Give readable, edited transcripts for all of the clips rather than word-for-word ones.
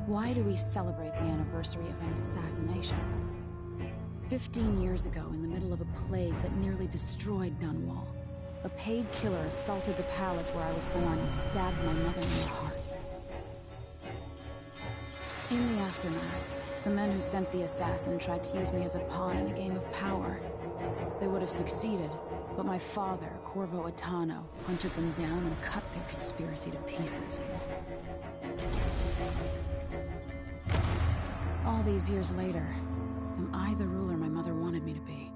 Why do we celebrate the anniversary of an assassination? 15 years ago, in the middle of a plague that nearly destroyed Dunwall, a paid killer assaulted the palace where I was born and stabbed my mother in the heart. In the aftermath, the men who sent the assassin tried to use me as a pawn in a game of power. They would have succeeded, but my father, Corvo Attano, hunted them down and cut their conspiracy to pieces. All these years later, am I the ruler my mother wanted me to be?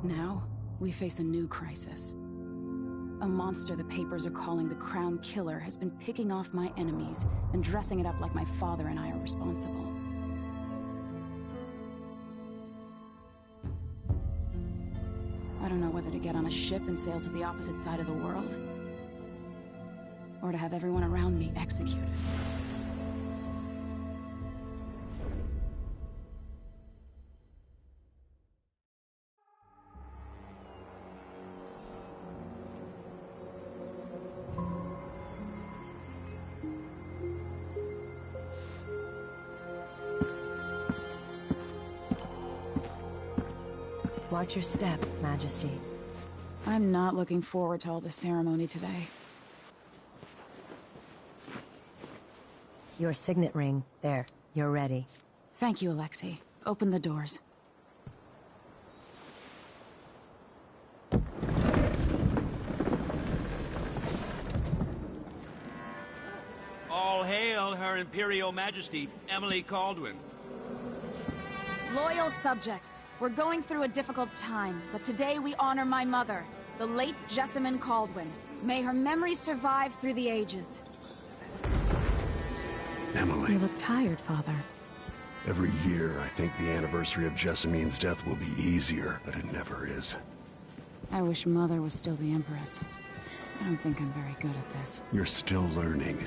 Now, we face a new crisis. A monster the papers are calling the Crown Killer has been picking off my enemies and dressing it up like my father and I are responsible. I don't know whether to get on a ship and sail to the opposite side of the world, or to have everyone around me executed. Watch your step, Majesty. I'm not looking forward to all the ceremony today. Your signet ring. There, you're ready. Thank you, Alexei. Open the doors. All hail Her Imperial Majesty, Emily Caldwin. Loyal subjects, we're going through a difficult time, but today we honor my mother, the late Jessamine Caldwin. May her memory survive through the ages. Emily. You look tired, Father. Every year, I think the anniversary of Jessamine's death will be easier, but it never is. I wish Mother was still the Empress. I don't think I'm very good at this. You're still learning.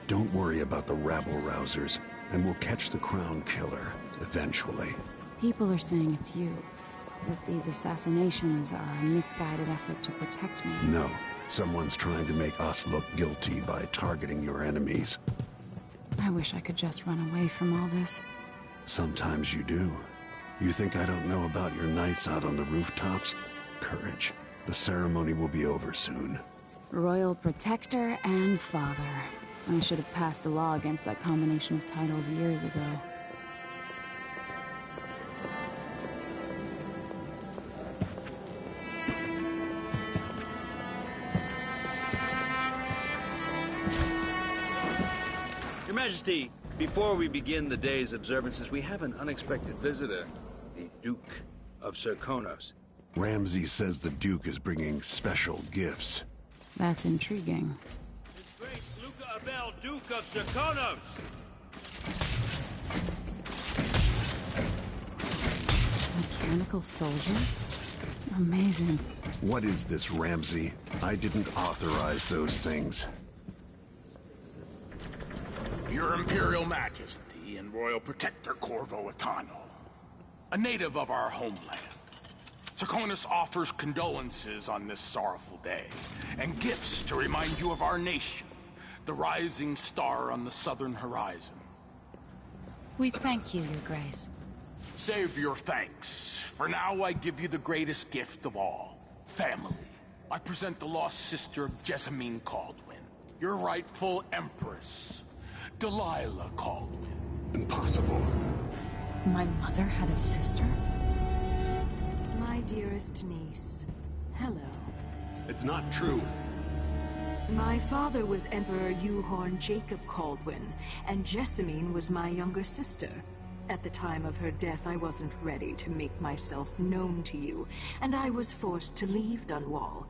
Don't worry about the rabble-rousers, and we'll catch the Crown Killer, eventually. People are saying it's you. That these assassinations are a misguided effort to protect me. No. Someone's trying to make us look guilty by targeting your enemies. I wish I could just run away from all this. Sometimes you do. You think I don't know about your nights out on the rooftops? Courage. The ceremony will be over soon. Royal Protector and Father. I should have passed a law against that combination of titles years ago. Your Majesty, before we begin the day's observances, we have an unexpected visitor, the Duke of Serkonos. Ramsay says the Duke is bringing special gifts. That's intriguing. His Grace Luca Abel, Duke of Serkonos! Mechanical soldiers? Amazing. What is this, Ramsay? I didn't authorize those things. Your Imperial Majesty and Royal Protector Corvo Attano, a native of our homeland. Serkonos offers condolences on this sorrowful day, and gifts to remind you of our nation, the rising star on the southern horizon. We thank you, Your Grace. Save your thanks. For now, I give you the greatest gift of all, family. I present the lost sister of Jessamine Caldwin, your rightful Empress, Delilah Caldwin. Impossible. My mother had a sister? My dearest niece, hello. It's not true. My father was Emperor Euhorn Jacob Caldwin, and Jessamine was my younger sister. At the time of her death, I wasn't ready to make myself known to you, and I was forced to leave Dunwall.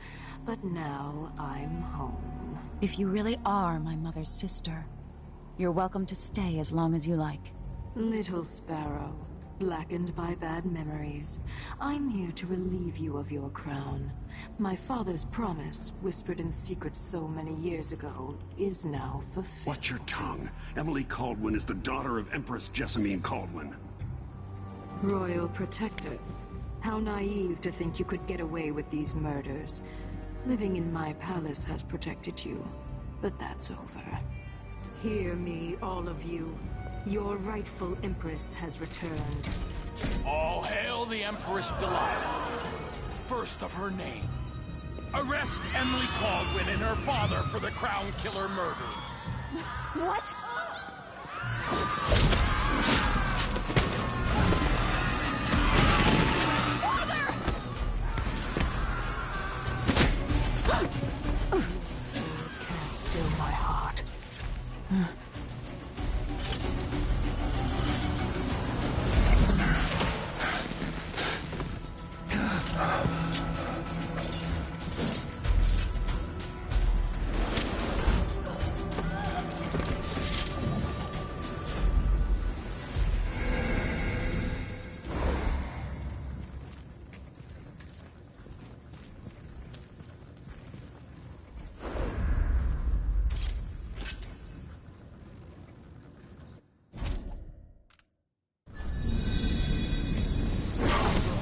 But now I'm home. If you really are my mother's sister, you're welcome to stay as long as you like. Little sparrow, blackened by bad memories, I'm here to relieve you of your crown. My father's promise, whispered in secret so many years ago, is now fulfilled. Watch your tongue. Emily Caldwin is the daughter of Empress Jessamine Caldwin. Royal Protector, how naive to think you could get away with these murders. Living in my palace has protected you, but that's over. Hear me, all of you. Your rightful Empress has returned. All hail the Empress Delilah, first of her name. Arrest Emily Caldwin and her father for the Crown Killer murder. What? Can't still my heart.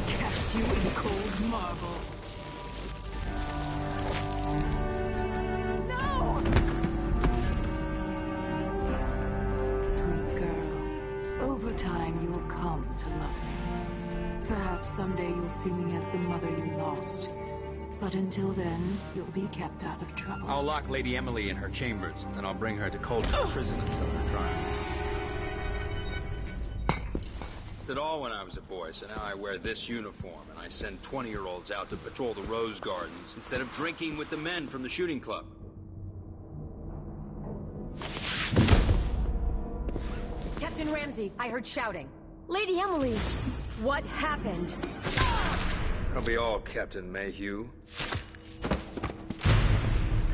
Cast you in cold marble. No! Sweet girl, over time you'll come to love me. Perhaps someday you'll see me as the mother you lost. But until then, you'll be kept out of trouble. I'll lock Lady Emily in her chambers, and I'll bring her to Coldstream Prison until her trial. Did all when I was a boy, so now I wear this uniform, and I send 20-year-olds out to patrol the rose gardens instead of drinking with the men from the shooting club. Captain Ramsey, I heard shouting. Lady Emily! What happened? That'll be all, Captain Mayhew.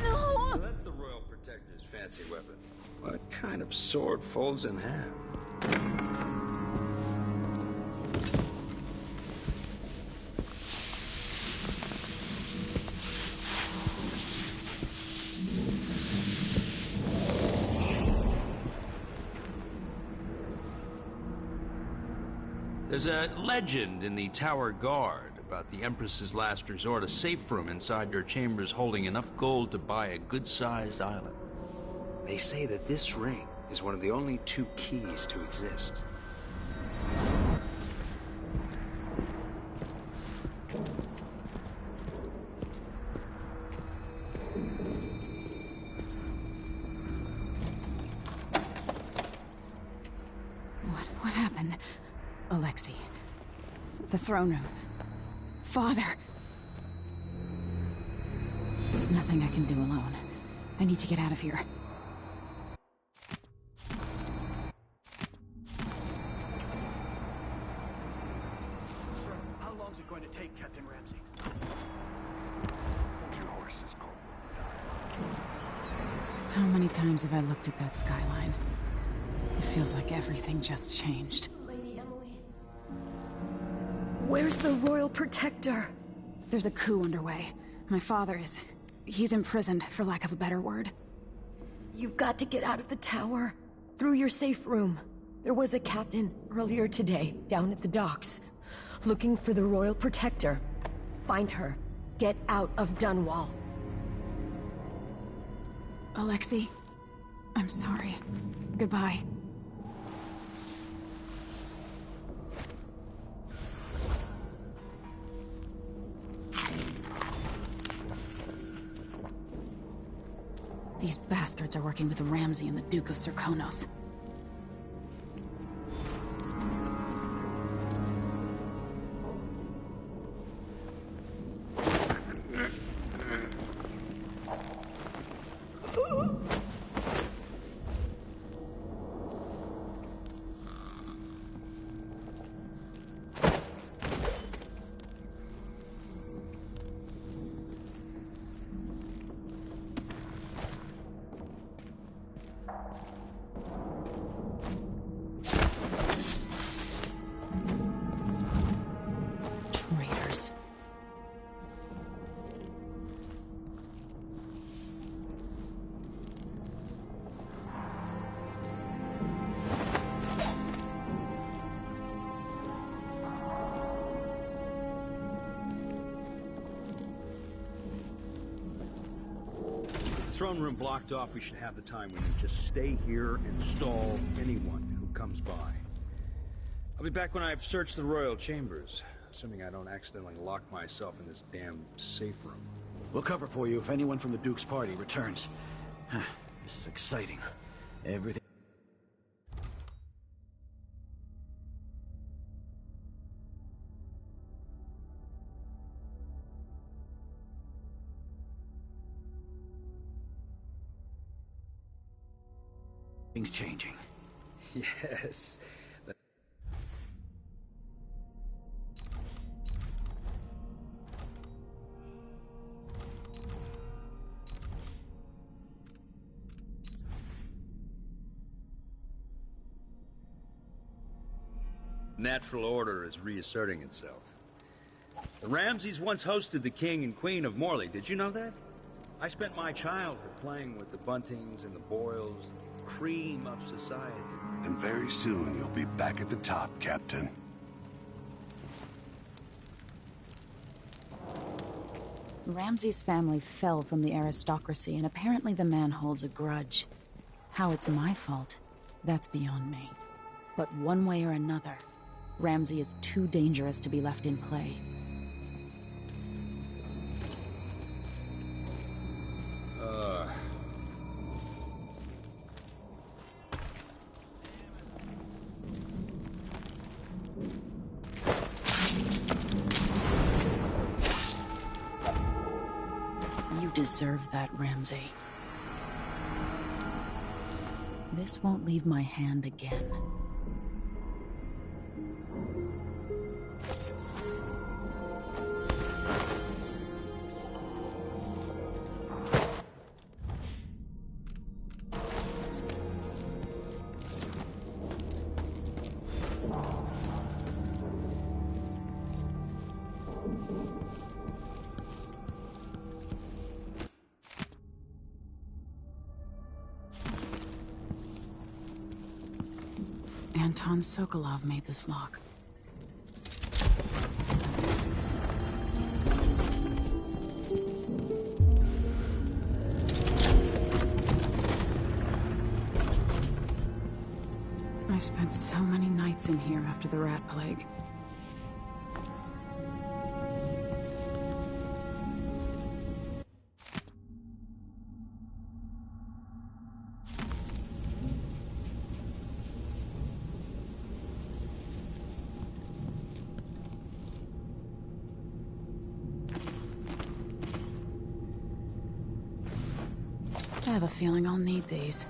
No! So that's the Royal Protector's fancy weapon. What kind of sword folds in half? There's a legend in the Tower Guard about the Empress's last resort, a safe room inside your chambers holding enough gold to buy a good-sized island. They say that this ring is one of the only 2 keys to exist. What happened? Alexei. The throne room. Father. Nothing I can do alone. I need to get out of here. How long is it going to take, Captain Ramsey? Hold your horses, Cole. How many times have I looked at that skyline? It feels like everything just changed. Lady Emily. Where's the Royal Protector? There's a coup underway. My father is... he's imprisoned, for lack of a better word. You've got to get out of the tower. Through your safe room. There was a captain earlier today, down at the docks. Looking for the Royal Protector. Find her. Get out of Dunwall. Alexei, I'm sorry. Goodbye. These bastards are working with Ramsey and the Duke of Serkonos. Traitors. The throne room blocked off, we should have the time we need. Just stay here and stall anyone who comes by. I'll be back when I've searched the royal chambers, assuming I don't accidentally lock myself in this damn safe room. We'll cover for you if anyone from the Duke's party returns. This is exciting. Everything... Things changing. Yes. Natural order is reasserting itself. The Ramseys once hosted the king and queen of Morley. Did you know that? I spent my childhood playing with the Buntings and the Boyles, the cream of society. And very soon you'll be back at the top, Captain. Ramsey's family fell from the aristocracy, and apparently the man holds a grudge. How it's my fault, that's beyond me. But one way or another, Ramsey is too dangerous to be left in play. You deserve that, Ramsey. This won't leave my hand again. Anton Sokolov made this lock. I spent so many nights in here after the rat plague. I have a feeling I'll need these.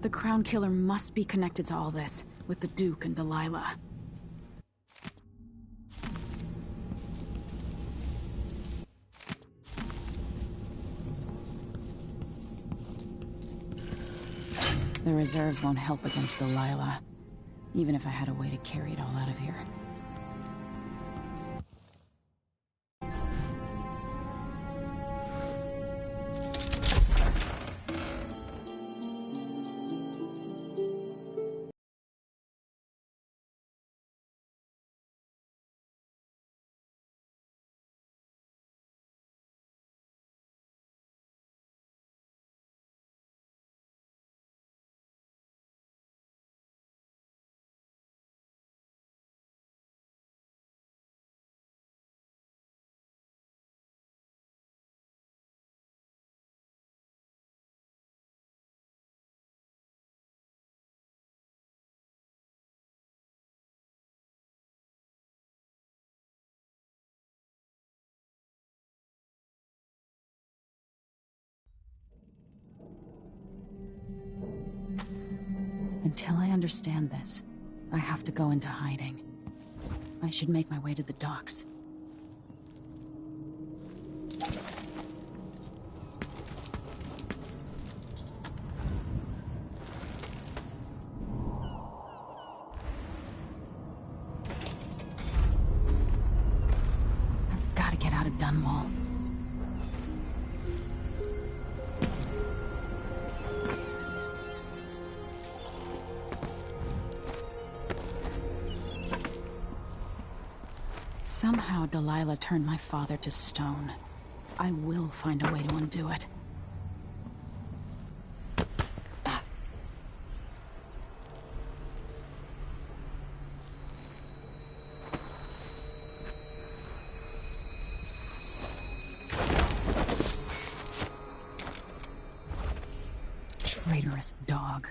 The Crown Killer must be connected to all this, with the Duke and Delilah. The reserves won't help against Delilah, even if I had a way to carry it all out of here. Until I understand this, I have to go into hiding. I should make my way to the docks. I've got to get out of Dunwall. Somehow Delilah turned my father to stone. I will find a way to undo it. Traitorous dog.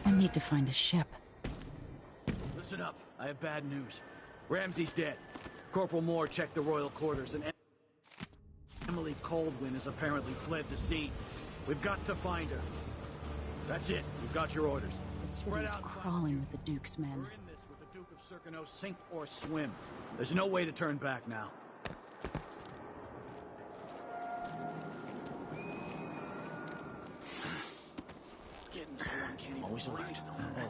I need to find a ship. Listen up. I have bad news. Ramsey's dead. Corporal Moore checked the royal quarters, and Emily Coldwin has apparently fled the scene. We've got to find her. That's it. We've got your orders. The city is crawling with the Duke's men. We're in this with the Duke of Circano, sink or swim. There's no way to turn back now. Getting so uncanny. Always alert.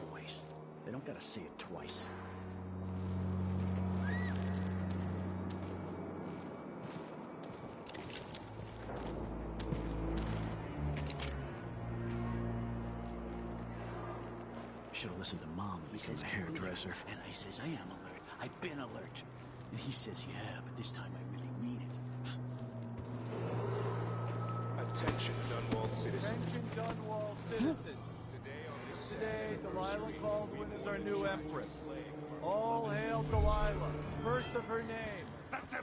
Always. They don't gotta say it twice. Should have listened to Mom. He says the hairdresser. And I says, I am alert. I've been alert. And he says, yeah, but this time I really mean it. Attention, Dunwall citizens. Attention, Dunwall citizens. Today, Delilah Caldwin is our new empress. All hail Delilah, first of her name. That's it.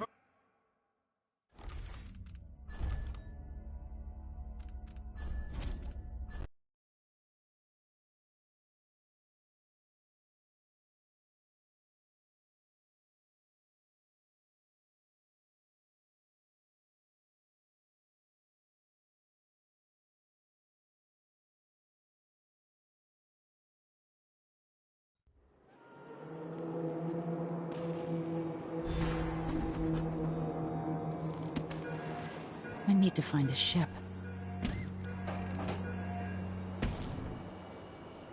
I need to find a ship.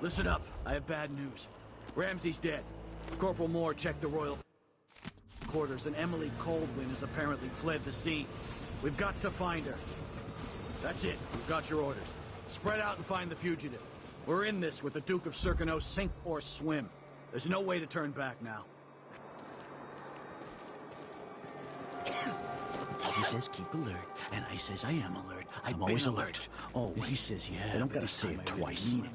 Listen up. I have bad news. Ramsey's dead. Corporal Moore checked the royal quarters, and Emily Coldwin has apparently fled the scene. We've got to find her. That's it. We've got your orders. Spread out and find the fugitive. We're in this with the Duke of Circano, sink or swim. There's no way to turn back now. He says keep alert, and I says I am alert. I'm always alert. Oh, he says yeah. They don't gotta say it twice. Mean it.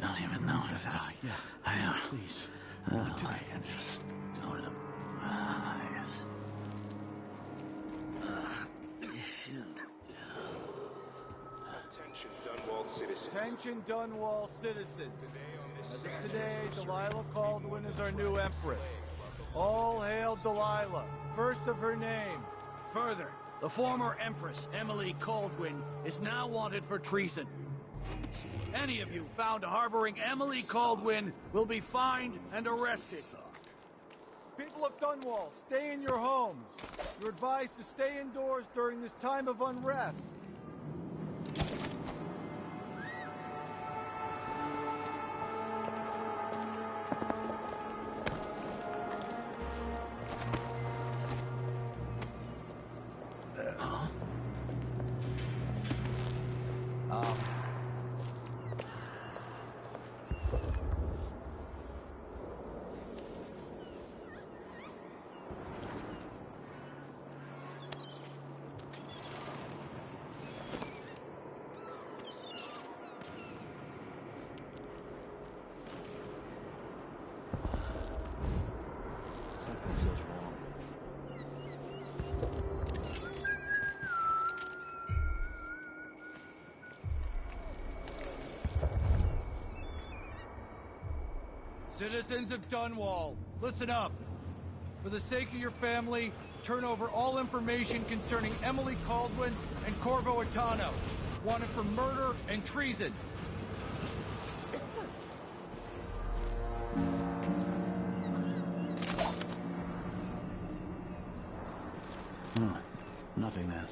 Don't even know if I please. I can just go to yes. Attention, Dunwall citizens. Attention, Dunwall citizens. As of today, Delilah Caldwin is our new empress. All hail Delilah, first of her name. Further, the former empress, Emily Coldwin, is now wanted for treason. Any of you found harboring Emily Coldwin will be fined and arrested. People of Dunwall, stay in your homes. You're advised to stay indoors during this time of unrest. Something feels wrong. Citizens of Dunwall, listen up. For the sake of your family, turn over all information concerning Emily Caldwin and Corvo Atano, wanted for murder and treason. Nothing then.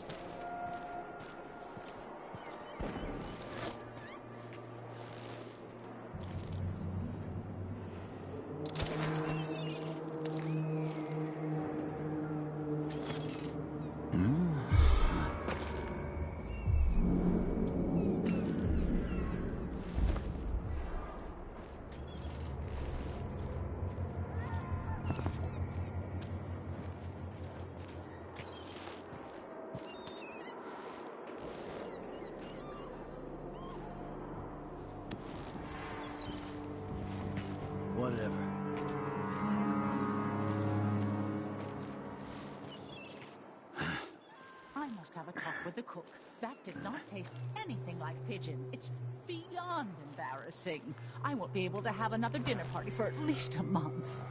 must have a talk with the cook. That did not taste anything like pigeon. It's beyond embarrassing. I won't be able to have another dinner party for at least a month.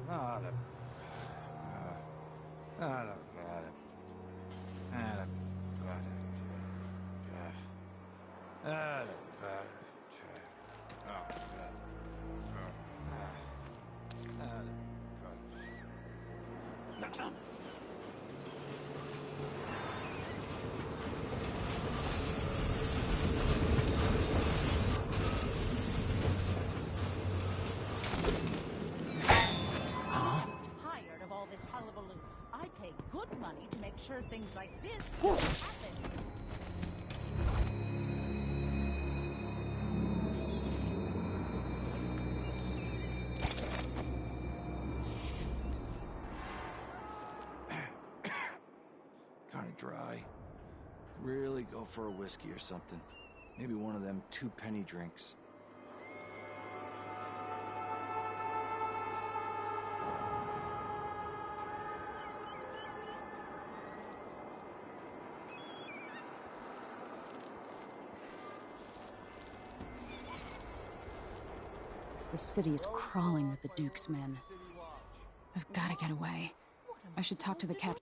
Tired of all this hullabaloo. I pay good money to make sure things like this don't happen. Kinda dry. Really go for a whiskey or something. Maybe one of them 2-penny drinks. The city is crawling with the Duke's men. I've got to get away. I should talk to the captain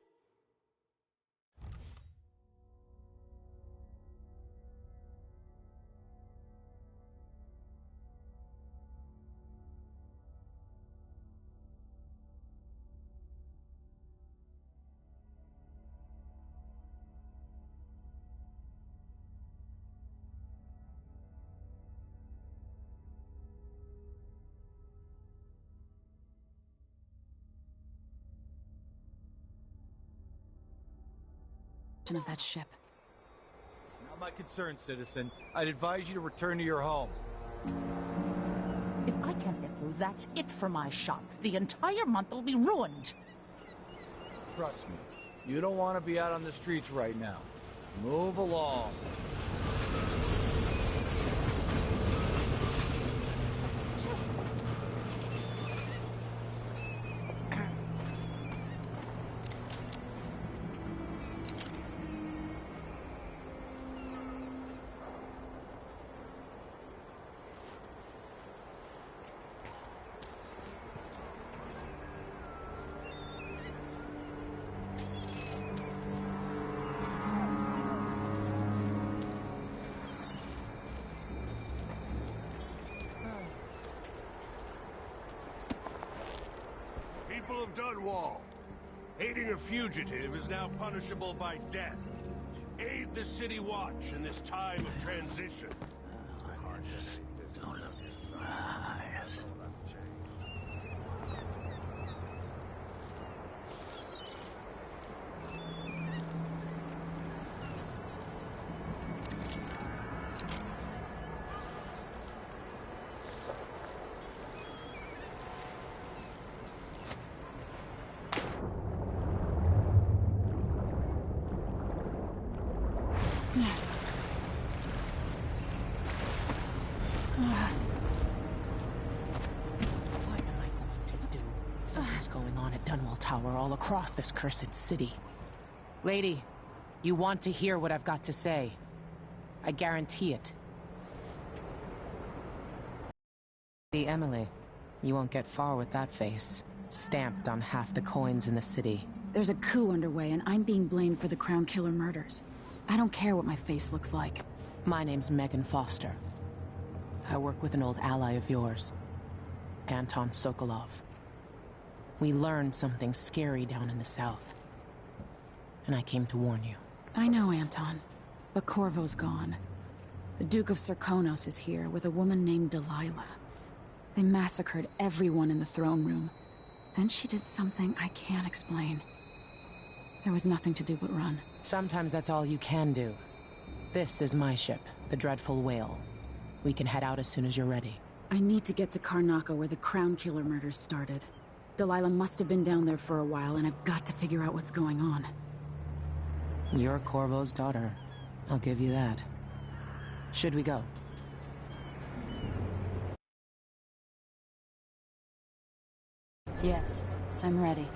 of that ship. Not my concern, citizen. I'd advise you to return to your home. If I can't get through, that's it for my shop. The entire month will be ruined. Trust me, you don't want to be out on the streets right now. Move along. People of Dunwall, aiding a fugitive is now punishable by death. Aid the City Watch in this time of transition. What am I going to do? Something's going on at Dunwall Tower all across this cursed city. Lady, you want to hear what I've got to say. I guarantee it. Lady Emily, you won't get far with that face. Stamped on half the coins in the city. There's a coup underway, and I'm being blamed for the Crown Killer murders. I don't care what my face looks like. My name's Megan Foster. I work with an old ally of yours, Anton Sokolov. We learned something scary down in the south, and I came to warn you. I know, Anton, but Corvo's gone. The Duke of Serkonos is here with a woman named Delilah. They massacred everyone in the throne room. Then she did something I can't explain. There was nothing to do but run. Sometimes that's all you can do. This is my ship, the Dreadful Whale. We can head out as soon as you're ready. I need to get to Karnaca where the Crown Killer murders started. Delilah must have been down there for a while, and I've got to figure out what's going on. You're Corvo's daughter. I'll give you that. Should we go? Yes, I'm ready.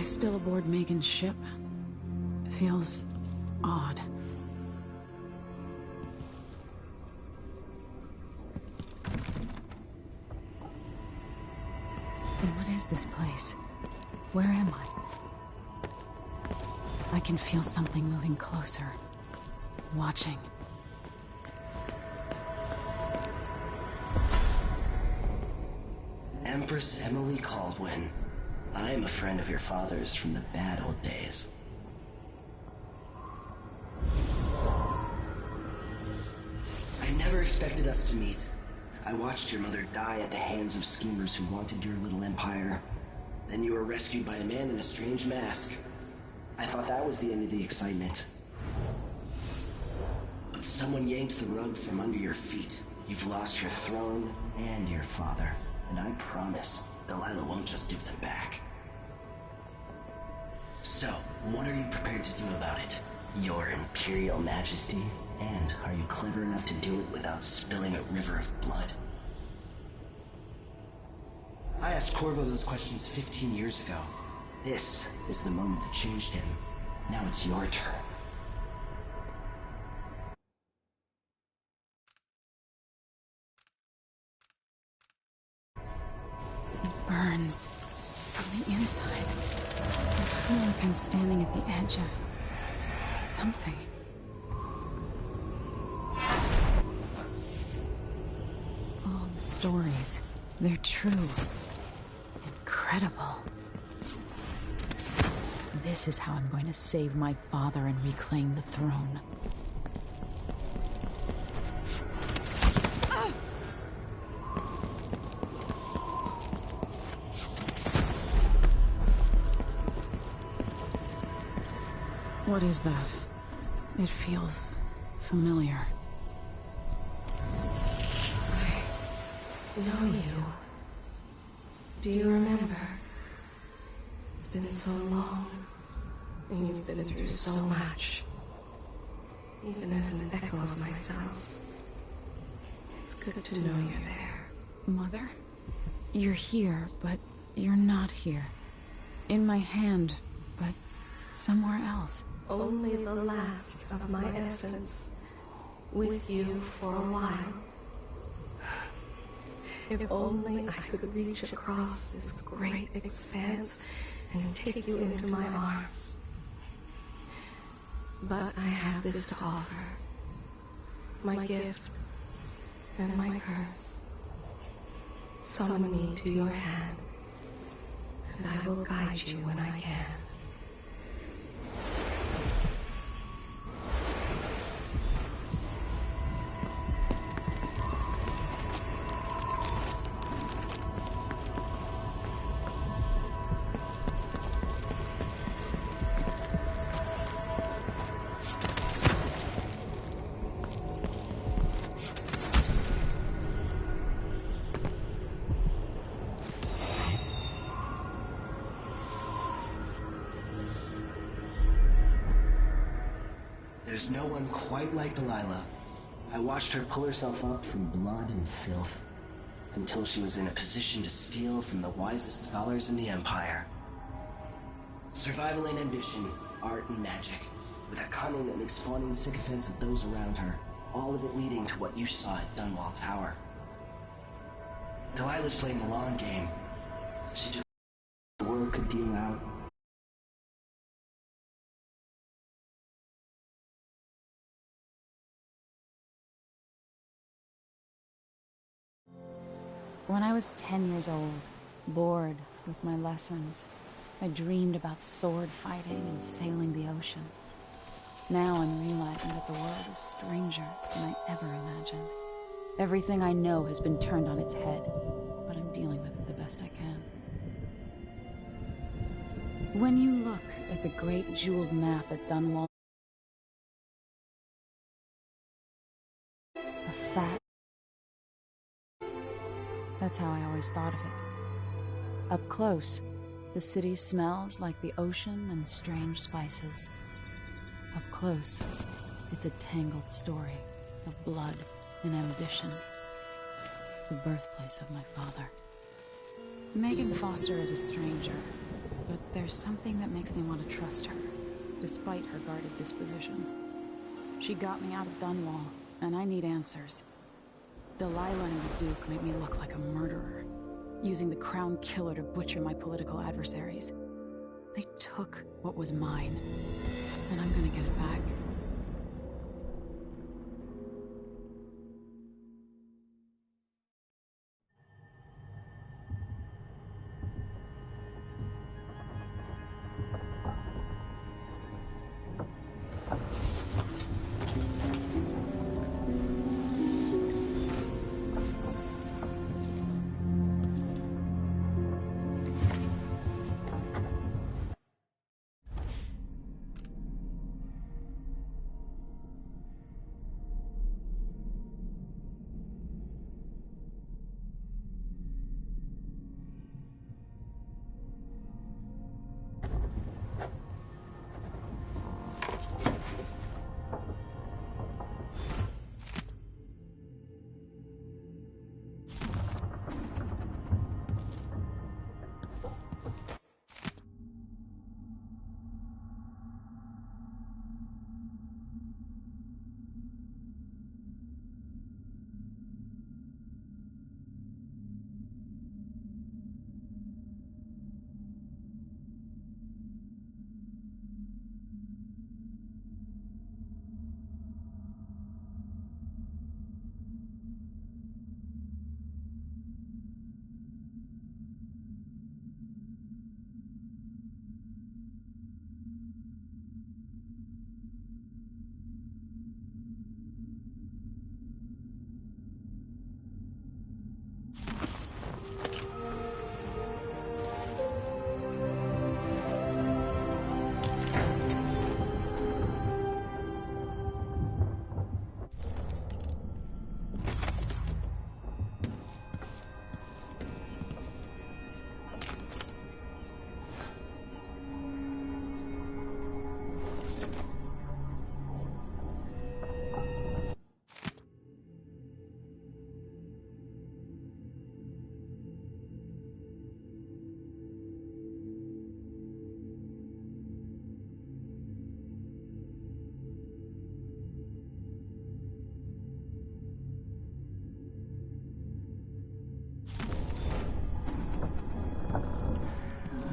still aboard Megan's ship? It feels odd. What is this place? Where am I? I can feel something moving closer. Watching. Empress Emily Caldwin. I am a friend of your father's from the bad old days. I never expected us to meet. I watched your mother die at the hands of schemers who wanted your little empire. Then you were rescued by a man in a strange mask. I thought that was the end of the excitement. But someone yanked the rug from under your feet. You've lost your throne and your father. And I promise, Delilah won't just give them back. So, what are you prepared to do about it? Your Imperial Majesty? And are you clever enough to do it without spilling a river of blood? I asked Corvo those questions 15 years ago. This is the moment that changed him. Now it's your turn. It burns from the inside. I feel like I'm standing at the edge of something. All the stories, they're true. Incredible. This is how I'm going to save my father and reclaim the throne. What is that? It feels familiar. I know you. Do you remember? It's been so long, and you've been through so much. Even as an echo of myself, it's good to know you're there. Mother? You're here, but you're not here. In my hand, but somewhere else. Only the last of my essence, with you for a while. If only I could reach across this great expanse and take you into my arms. But I have this to offer. My gift and my curse. Summon me to your hand, and I will guide you when I can. There's no one quite like Delilah. I watched her pull herself up from blood and filth, until she was in a position to steal from the wisest scholars in the Empire. Survival and ambition, art and magic, with a cunning that makes fawning sycophants of those around her, all of it leading to what you saw at Dunwall Tower. Delilah's playing the long game. She just the world could deal out. When I was 10 years old, bored with my lessons, I dreamed about sword fighting and sailing the ocean. Now I'm realizing that the world is stranger than I ever imagined. Everything I know has been turned on its head, but I'm dealing with it the best I can. When you look at the great jeweled map at Dunwall, a fat... That's how I always thought of it. Up close, the city smells like the ocean and strange spices. Up close, it's a tangled story of blood and ambition. The birthplace of my father. Megan Foster is a stranger, but There's something that makes me want to trust her, despite her guarded disposition. She got me out of Dunwall, and I need answers. Delilah and the Duke made me look like a murderer, using the Crown Killer to butcher my political adversaries. They took what was mine, and I'm gonna get it back.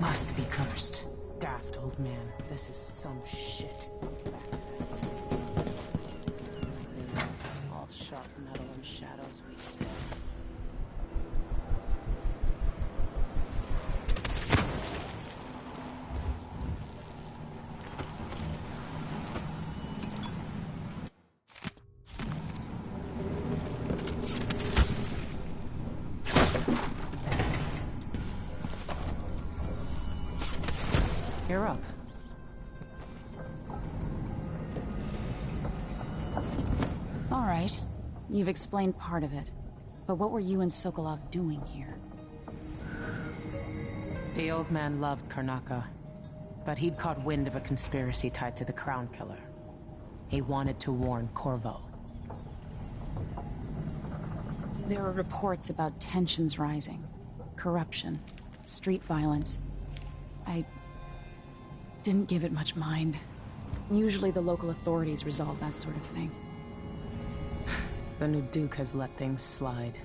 Must be cursed. Daft old man. This is some shit. Back to this. All sharp metal and shadows, we say. You're up. All right. You've explained part of it. But what were you and Sokolov doing here? The old man loved Karnaca, but he'd caught wind of a conspiracy tied to the Crown Killer. He wanted to warn Corvo. There are reports about tensions rising, corruption, street violence. I didn't give it much mind. Usually the local authorities resolve that sort of thing. The new Duke has let things slide.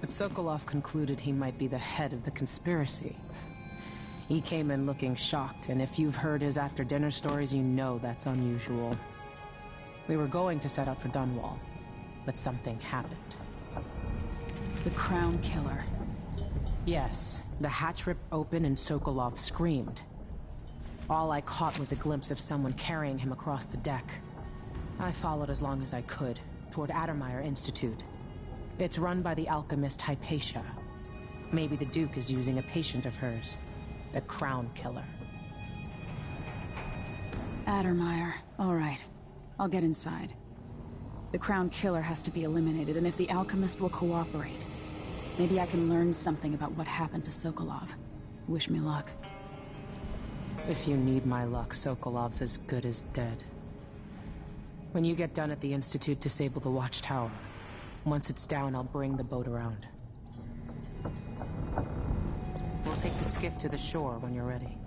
But Sokolov concluded he might be the head of the conspiracy. He came in looking shocked, and if you've heard his after-dinner stories, you know that's unusual. We were going to set out for Dunwall, but something happened. The Crown Killer. Yes, the hatch ripped open and Sokolov screamed. All I caught was a glimpse of someone carrying him across the deck. I followed as long as I could, toward Addermeyer Institute. It's run by the alchemist Hypatia. Maybe the Duke is using a patient of hers, the Crown Killer. Addermeyer. All right. I'll get inside. The Crown Killer has to be eliminated, and if the alchemist will cooperate, maybe I can learn something about what happened to Sokolov. Wish me luck. If you need my luck, Sokolov's as good as dead. When you get done at the Institute, disable the watchtower. Once it's down, I'll bring the boat around. We'll take the skiff to the shore when you're ready.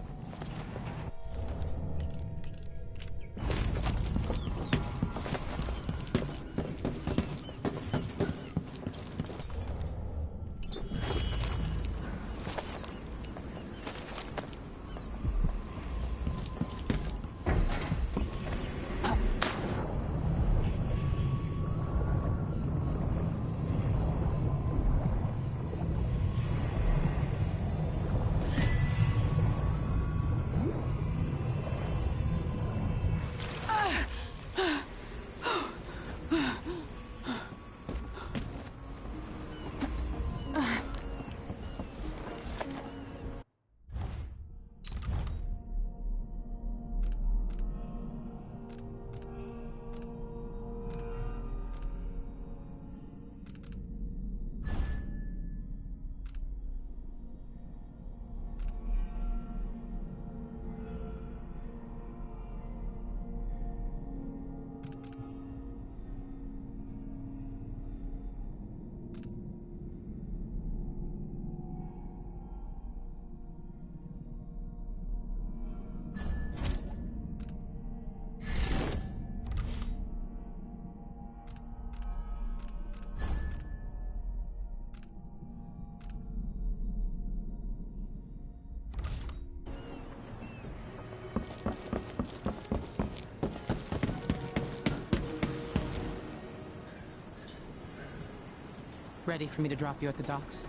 Ready for me to drop you at the docks?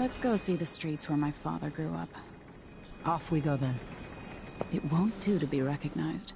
Let's go see the streets where my father grew up. Off we go then. It won't do to be recognized.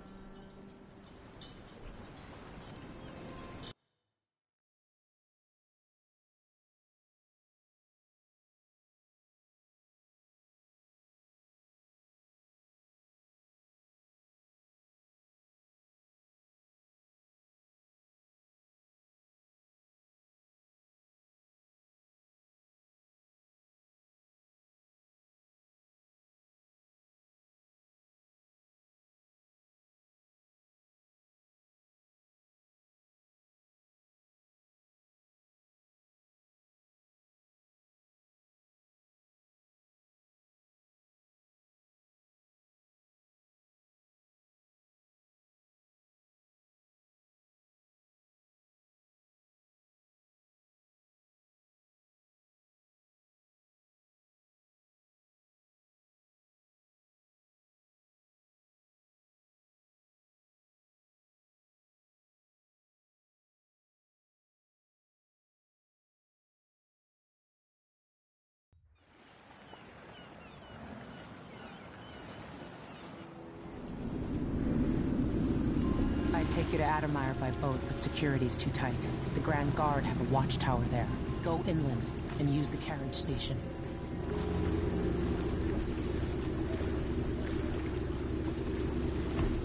I'd take you to Addermire by boat, but security's too tight. The Grand Guard have a watchtower there. Go inland and use the carriage station.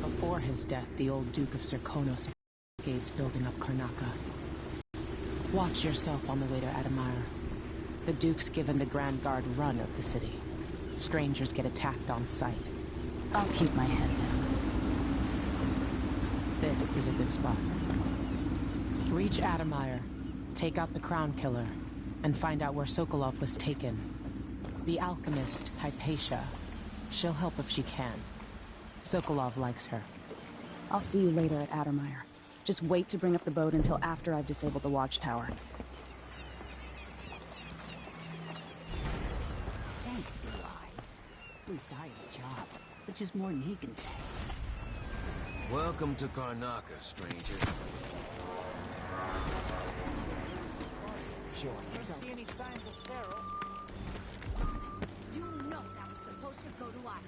Before his death, the old Duke of Serkonos gates building up Karnaca. Watch yourself on the way to Addermire. The Duke's given the Grand Guard run of the city. Strangers get attacked on sight. I'll keep my head down. This is a good spot. Reach Addermire, take out the Crown Killer, and find out where Sokolov was taken. The alchemist, Hypatia. She'll help if she can. Sokolov likes her. I'll see you later at Addermire. Just wait to bring up the boat until after I've disabled the watchtower. Thank you, at least I have a job, which is more than he can say. Welcome to Karnaca, stranger. Sure. You see any signs of Pharaoh? You know that was supposed to go to us.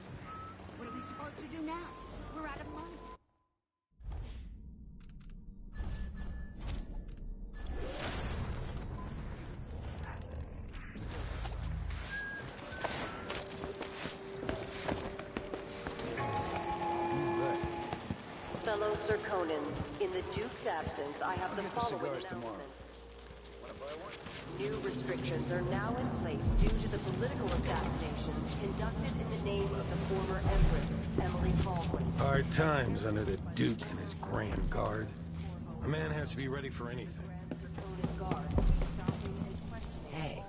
What are we supposed to do now? We're out of money. Fellow Serkonans, in the Duke's absence, I have the following announcement. New restrictions are now in place due to the political assassinations conducted in the name of the former Empress, Emily Baldwin. Hard times under the Duke and his Grand Guard. A man has to be ready for anything. Hey,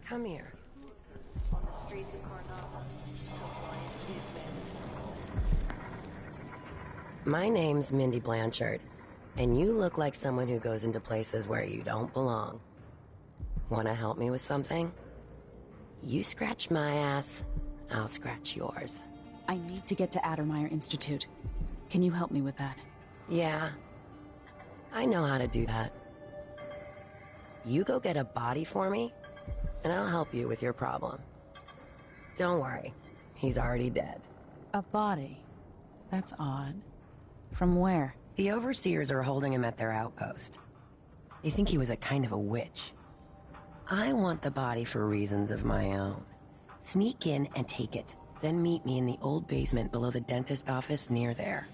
come here. On the streets of Karnaca, compliance is mandatory. My name's Mindy Blanchard, and you look like someone who goes into places where you don't belong. Wanna help me with something? You scratch my ass, I'll scratch yours. I need to get to Addermire Institute. Can you help me with that? Yeah, I know how to do that. You go get a body for me, and I'll help you with your problem. Don't worry, he's already dead. A body? That's odd. From where? The overseers are holding him at their outpost. They think he was a kind of a witch. I want the body for reasons of my own. Sneak in and take it, then meet me in the old basement below the dentist office near there.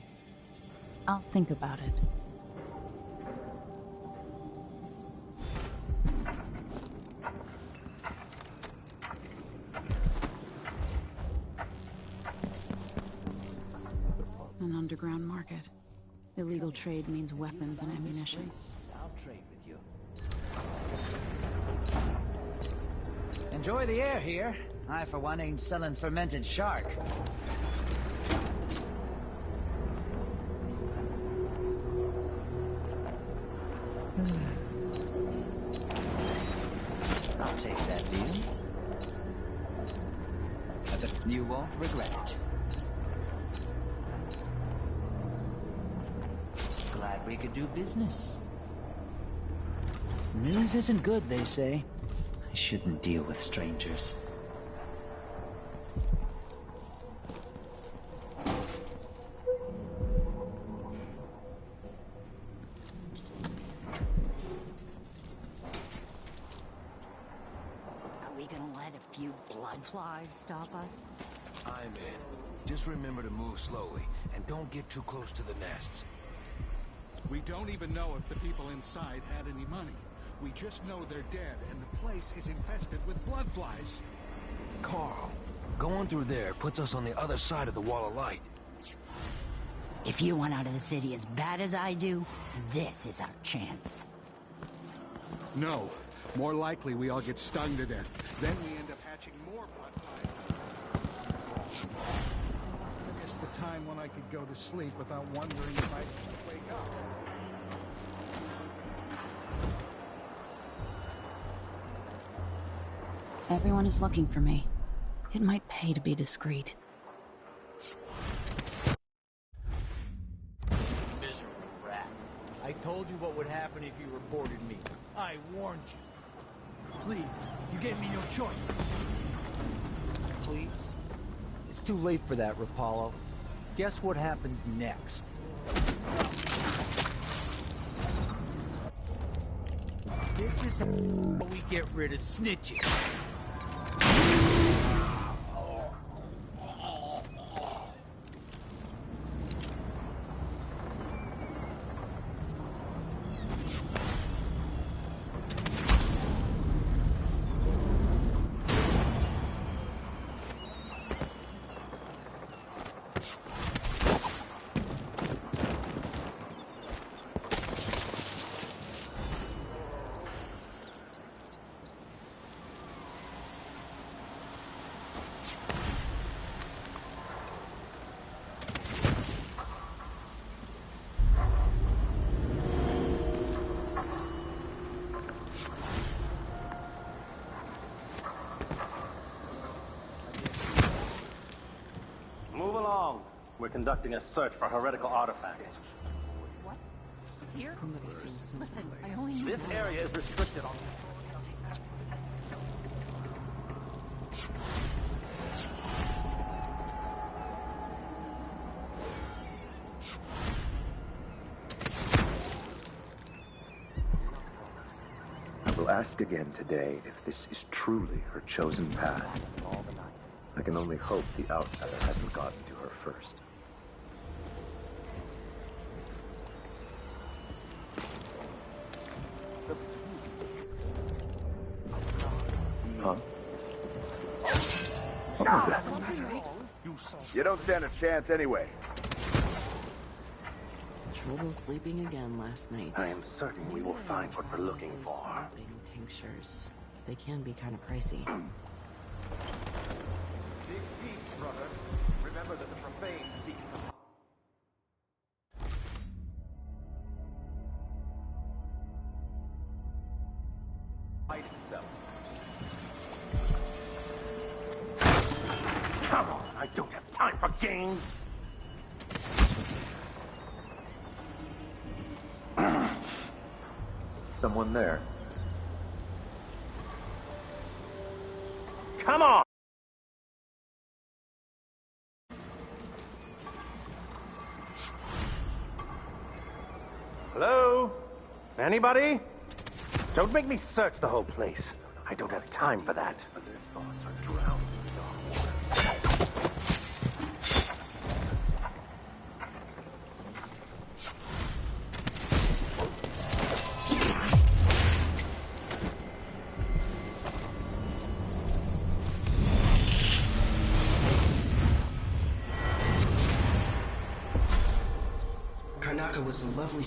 I'll think about it. An underground market. Illegal trade means weapons and ammunition. I'll trade with you. Enjoy the air here. I, for one, ain't selling fermented shark. I'll take that deal. You won't regret it. Glad we could do business. News isn't good, they say. I shouldn't deal with strangers. Are we gonna let a few blood flies stop us? I'm in. Just remember to move slowly, and don't get too close to the nests. We don't even know if the people inside had any money. We just know they're dead, and the place is infested with blood flies. Carl, going through there puts us on the other side of the wall of light. If you want out of the city as bad as I do, this is our chance. No. More likely we all get stung to death. Then we end up hatching more blood flies. I guess the time when I could go to sleep without wondering if I'd wake up. Everyone is looking for me. It might pay to be discreet. Miserable rat. I told you what would happen if you reported me. I warned you. Please, you gave me no choice. Please? It's too late for that, Rapallo. Guess what happens next? This is how we get rid of snitches. Move along. We're conducting a search for heretical artifacts. What? Here? Listen, I only This area is restricted on... I will ask again today if this is truly her chosen path. I can only hope the outsider hasn't gotten to her first. Huh? What was that? You don't stand a chance anyway. Trouble sleeping again last night. I am certain we will find what we're looking for. Sleeping tinctures. They can be kind of pricey. Dig deep, brother. Remember that the profane seeks to... hide itself. Come on, I don't have time for games. Someone there. Come on! Hello? Anybody? Don't make me search the whole place. I don't have time for that. Their thoughts are drowned in dark Karnaka was a lovely...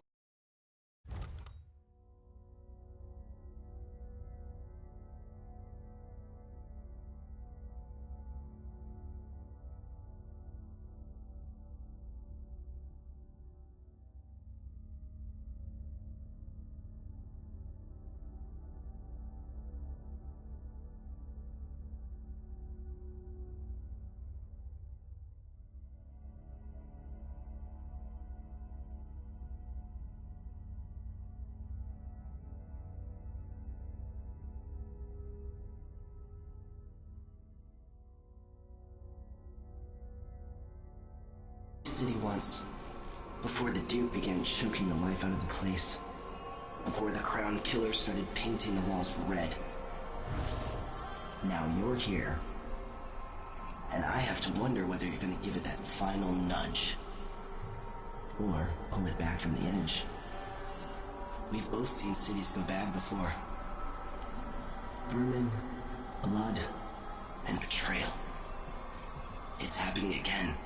city once. Before the Duke began choking the life out of the place. Before the Crown Killer started painting the walls red. Now you're here. And I have to wonder whether you're gonna give it that final nudge. Or pull it back from the edge. We've both seen cities go bad before. Vermin, blood, and betrayal. It's happening again.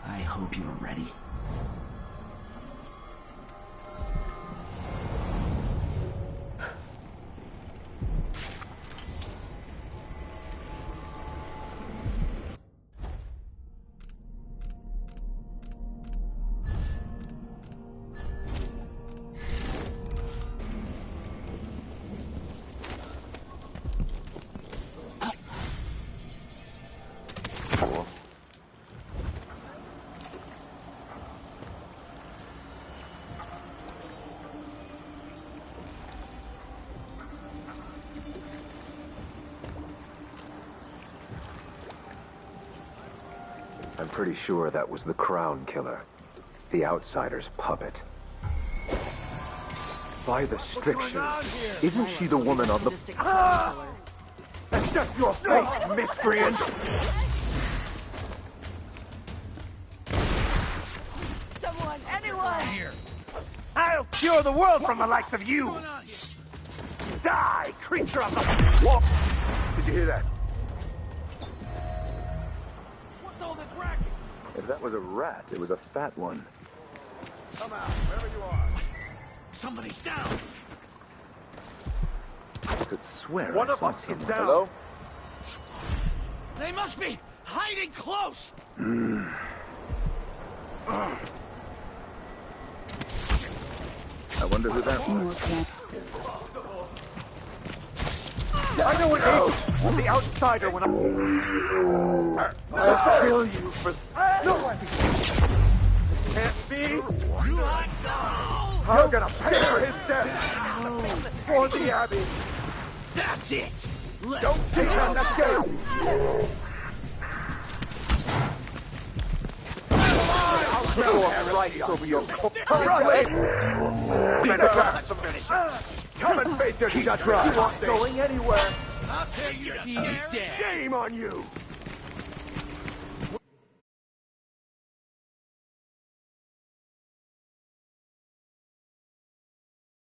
I hope you're ready. I'm pretty sure that was the Crown Killer. The Outsider's puppet. By the strictures, isn't she the woman on the... Accept your fate, miscreant! Someone, anyone! Here. I'll cure the world from the likes of you! Die, creature of the... Whoa! Did you hear that? What's all this racket? If that was a rat, it was a fat one. Come out, wherever you are. Somebody's down! I could swear One I of saw us is someone. down. Hello? They must be hiding close! I wonder who that was. I know an agent, the Outsider when I'll kill you for... No! Can't be! I'm gonna pay for his death! For the Abbey! That's it! Don't take on that game! I'll never right over your... Come and face your shut. You aren't going anywhere! I'll tell you to Shame on you!